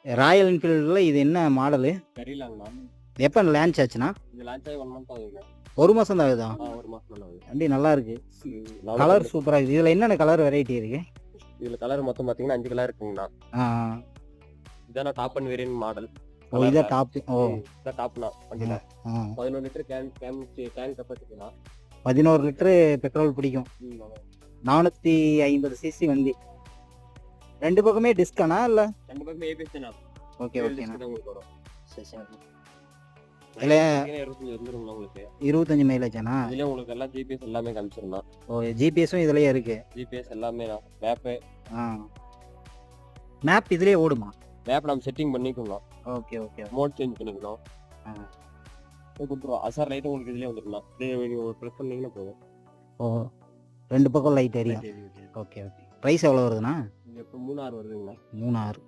Royal என்ஃபீல்டில் இது என்ன model? தெரியலங்கண்ணா. எப்போ லான்ச் ஆச்சுண்ணா? இது லான்ச் ஆகி 1 மந்த் ஆகுதுங்க. 1 மாதம் தான் ஆகுதா? 1 மாசம் தான் ஆகுது. வண்டி நல்லா இருக்கு. நானும் கலர் சூப்பராக இருக்குது. இதில் என்னென்ன கலர் வெரைட்டி இருக்கு? இதுல கலர் மொத்தம் பாத்தீங்கன்னா 5 கலர் இருக்குங்கண்ணா. ஆ இதான டாப் அண்ட் வேரியன்ட் மாடல். ஓ இதான் டாப். ஓ இதான் டாப்னா வண்டியில. ஆ 11 லிட்டர் கேன் கெப்பாசிட்டினா. 11 லிட்டரு பெட்ரோல் பிடிக்கும். 450 சிசி வண்டி. ரெண்டு பக்கமே டிஸ்கானா இல்லை? ரெண்டு பக்கமே ஏபிஎஸ் தானா. ஓகே ஓகேண்ணா. உங்களுக்கு வரும். சரி சரி. இதில் 25 வந்துருங்க உங்களுக்கு. 25 மைலேஜாண்ணா? இதுல உங்களுக்கு எல்லாம் ஜிபிஎஸ் எல்லாமே காமிச்சிருந்தோம். ஓ ஜிபிஎஸும் இதுலயே இருக்கு. ஜிபிஎஸ் எல்லாமே மேப்பு. மேப் இதுலயே ஓடுமா? மேப் நம்ம செட்டிங் பண்ணிக்கலாம். Okay okay. மோட் சேஞ்ச் பண்ணிக்கலாம். கொடுத்துருவோம். அசார் லைட் உங்களுக்கு இதுலயே வந்துருக்கலாம். நீங்க ப்ரெஸ் பண்ணீங்கன்னா போதும். ஓ ரெண்டு பக்கம் லைட் எரியும். Okay okay. ப்ரைஸ் எவ்வளோ வருதுண்ணா? இப்போ 3,600 வருதுங்களா? 3,600.